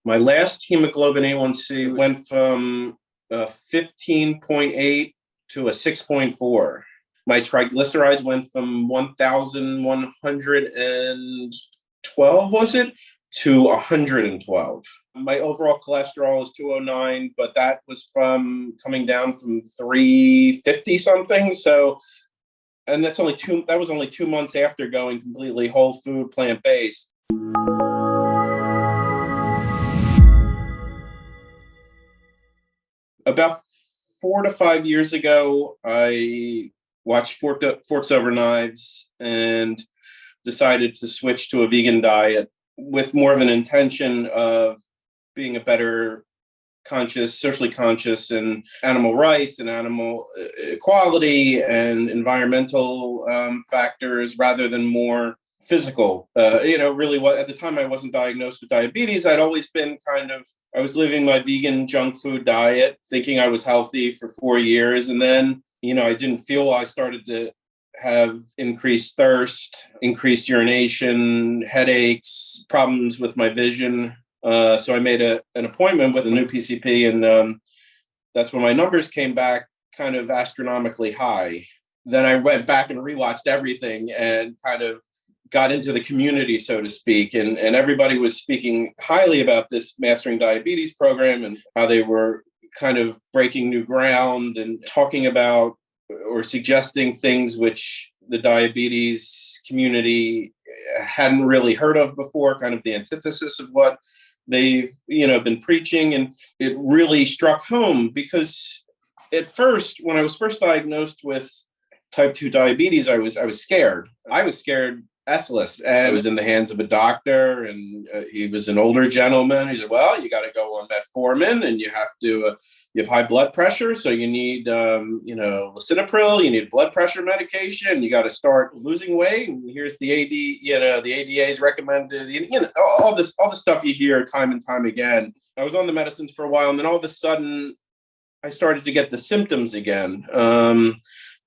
My last hemoglobin A1C went from 15.8 to a 6.4. My triglycerides went from 1,112, was it, to 112. My overall cholesterol is 209, but that was from coming down from 350 something. So, and that was only 2 months after going completely whole food, plant-based. About 4 to 5 years ago, I watched Forks Over Knives and decided to switch to a vegan diet with more of an intention of being a better socially conscious in animal rights and animal equality and environmental factors rather than more physical. Really, at the time I wasn't diagnosed with diabetes. I was living my vegan junk food diet, thinking I was healthy for 4 years. And then, I didn't feel I started to have increased thirst, increased urination, headaches, problems with my vision. So I made an appointment with a new PCP, and that's when my numbers came back kind of astronomically high. Then I went back and rewatched everything and kind of got into the community, so to speak, and everybody was speaking highly about this Mastering Diabetes program and how they were kind of breaking new ground and talking about or suggesting things which the diabetes community hadn't really heard of before, kind of the antithesis of what they've been preaching. And it really struck home because at first, when I was first diagnosed with type 2 diabetes, I was scared. I was scared S-less, and I was in the hands of a doctor, and he was an older gentleman. He said, well, you got to go on metformin, and you have high blood pressure, so you need lisinopril, you need blood pressure medication, you got to start losing weight, and here's the the ADA's recommended, all the stuff you hear time and time again. I was on the medicines for a while, and then all of a sudden I started to get the symptoms again.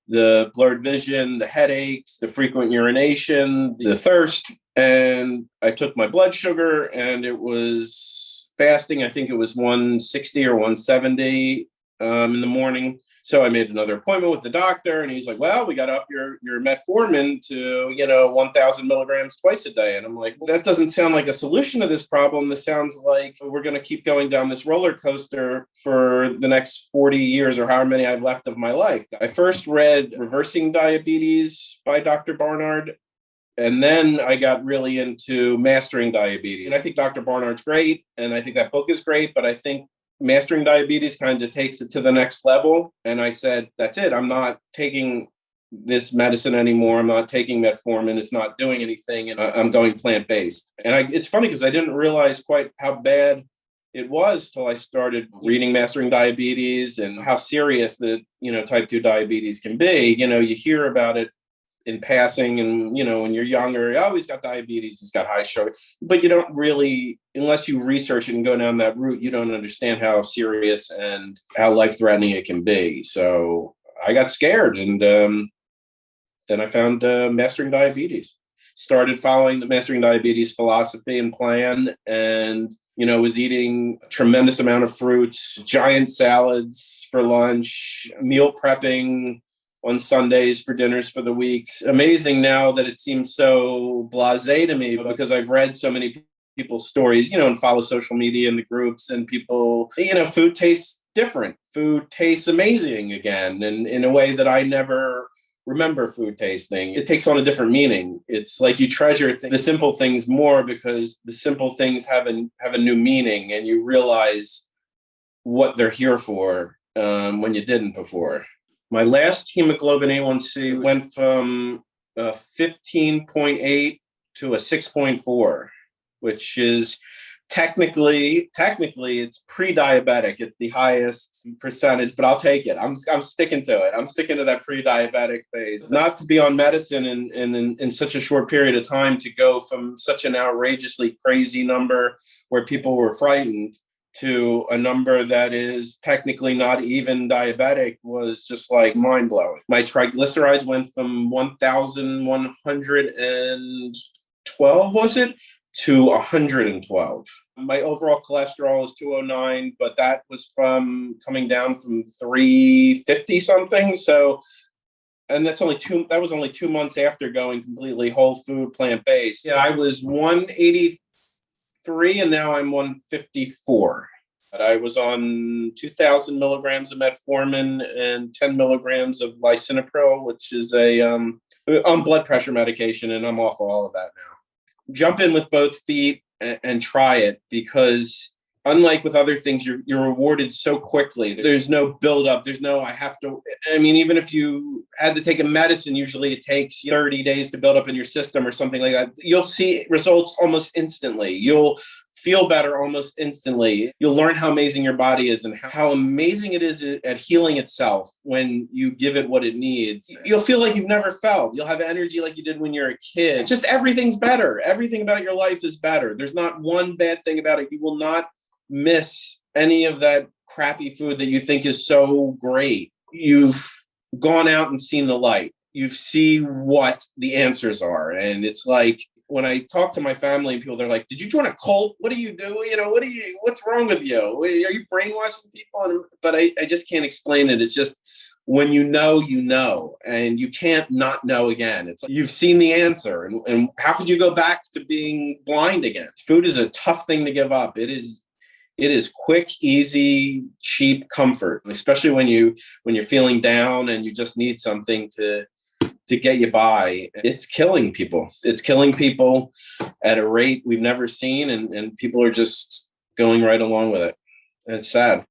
The blurred vision, the headaches, the frequent urination, the thirst. And I took my blood sugar, and it was fasting. I think it was 160 or 170 in the morning. So I made another appointment with the doctor, and he's like, well, we got to up your metformin to, 1,000 milligrams twice a day. And I'm like, well, that doesn't sound like a solution to this problem. This sounds like we're going to keep going down this roller coaster for the next 40 years or however many I've left of my life. I first read Reversing Diabetes by Dr. Barnard, and then I got really into Mastering Diabetes. And I think Dr. Barnard's great, and I think that book is great, but I think Mastering Diabetes kind of takes it to the next level. And I said, that's it. I'm not taking this medicine anymore. I'm not taking metformin. It's not doing anything. And I'm going plant-based. And it's funny because I didn't realize quite how bad it was till I started reading Mastering Diabetes and how serious the, type 2 diabetes can be. You hear about it in passing, and when you're younger, oh, he's got diabetes, he's got high sugar, but you don't really, unless you research it and go down that route, you don't understand how serious and how life-threatening it can be. So I got scared, and then I found Mastering Diabetes, started following the Mastering Diabetes philosophy and plan, and was eating a tremendous amount of fruits, giant salads for lunch, meal prepping on Sundays for dinners for the week. Amazing now that it seems so blasé to me, because I've read so many people's stories, and follow social media and the groups, and people, food tastes different. Food tastes amazing again, and in a way that I never remember food tasting. It takes on a different meaning. It's like you treasure the simple things more because the simple things have a new meaning, and you realize what they're here for when you didn't before. My last hemoglobin A1C went from 15.8 to a 6.4, which is technically it's pre-diabetic. It's the highest percentage, but I'll take it. I'm sticking to it. I'm sticking to that pre-diabetic phase. Not to be on medicine in such a short period of time, to go from such an outrageously crazy number where people were frightened to a number that is technically not even diabetic was just like mind-blowing. My triglycerides went from 1,112, was it, to 112. My overall cholesterol is 209, but that was from coming down from 350 something. So, and that was only 2 months after going completely whole food, plant-based. Yeah, I was 183 and now I'm 154. But I was on 2,000 milligrams of metformin and 10 milligrams of lisinopril, which is blood pressure medication, and I'm off all of that now. Jump in with both feet and try it, because unlike with other things, you're rewarded so quickly. There's no buildup. There's no, even if you had to take a medicine, usually it takes 30 days to build up in your system or something like that. You'll see results almost instantly. You'll feel better almost instantly. You'll learn how amazing your body is and how amazing it is at healing itself when you give it what it needs. You'll feel like you've never felt. You'll have energy like you did when you're a kid. Just everything's better. Everything about your life is better. There's not one bad thing about it. You will not miss any of that crappy food that you think is so great. You've gone out and seen the light. You see what the answers are. And it's like, when I talk to my family and people, they're like, did you join a cult? What do you do? What's wrong with you? Are you brainwashing people? But I just can't explain it. It's just, when you know, and you can't not know again. It's like you've seen the answer, and how could you go back to being blind again? Food is a tough thing to give up. It is quick, easy, cheap comfort, especially when you're feeling down and you just need something to get you by. It's killing people. It's killing people at a rate we've never seen, and people are just going right along with it. And it's sad.